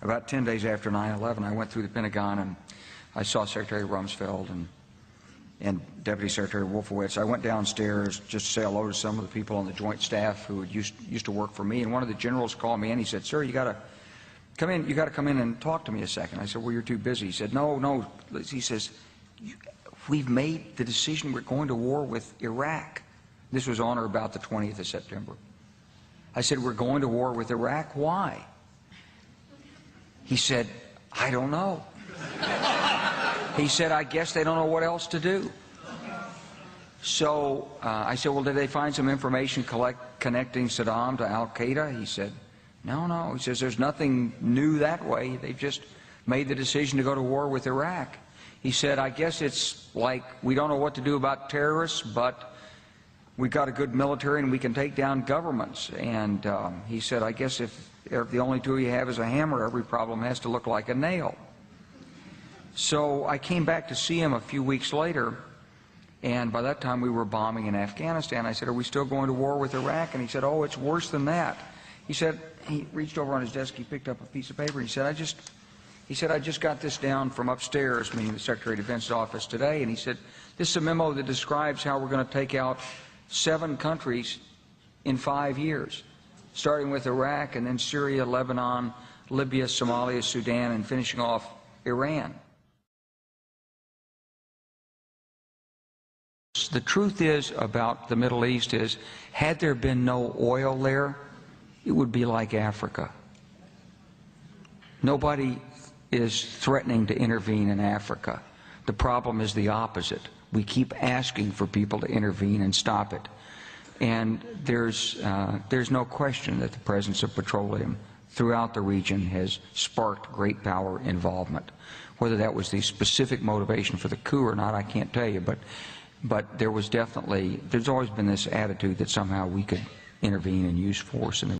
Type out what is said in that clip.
About 10 days after 9/11, I went through the Pentagon and I saw Secretary Rumsfeld and Deputy Secretary Wolfowitz. I went downstairs just to say hello to some of the people on the Joint Staff who used to work for me, and one of the generals called me and he said, "Sir, you got to come in. You got to come in and talk to me a second." I said, "Well, you're too busy." He said, "No." He says, "We've made the decision. We're going to war with Iraq." This was on or about the 20th of September. I said, "We're going to war with Iraq. Why?" He said, "I don't know." He said, "I guess they don't know what else to do." So I said, "Well, did they find some information connecting Saddam to Al-Qaeda?" He said, No. He says, "There's nothing new that way. They've just made the decision to go to war with Iraq." He said, "I guess it's like we don't know what to do about terrorists, but we've got a good military and we can take down governments." And he said, "I guess if the only tool you have is a hammer, every problem has to look like a nail." So I came back to see him a few weeks later, and by that time we were bombing in Afghanistan. I said, "Are we still going to war with Iraq?" And he said, "Oh, it's worse than that." He said, he reached over on his desk, he picked up a piece of paper, and he said, I just got this down from upstairs," meaning the Secretary of Defense's office, today, and he said, "This is a memo that describes how we're going to take out 7 countries in 5 years, starting with Iraq and then Syria, Lebanon, Libya, Somalia, Sudan, and finishing off Iran." The truth is about the Middle East is, had there been no oil there, it would be like Africa. Nobody is threatening to intervene in Africa. The problem is the opposite. We keep asking for people to intervene and stop it. And there's no question that the presence of petroleum throughout the region has sparked great power involvement. Whether that was the specific motivation for the coup or not, I can't tell you, but there's always been this attitude that somehow we could intervene and use force in the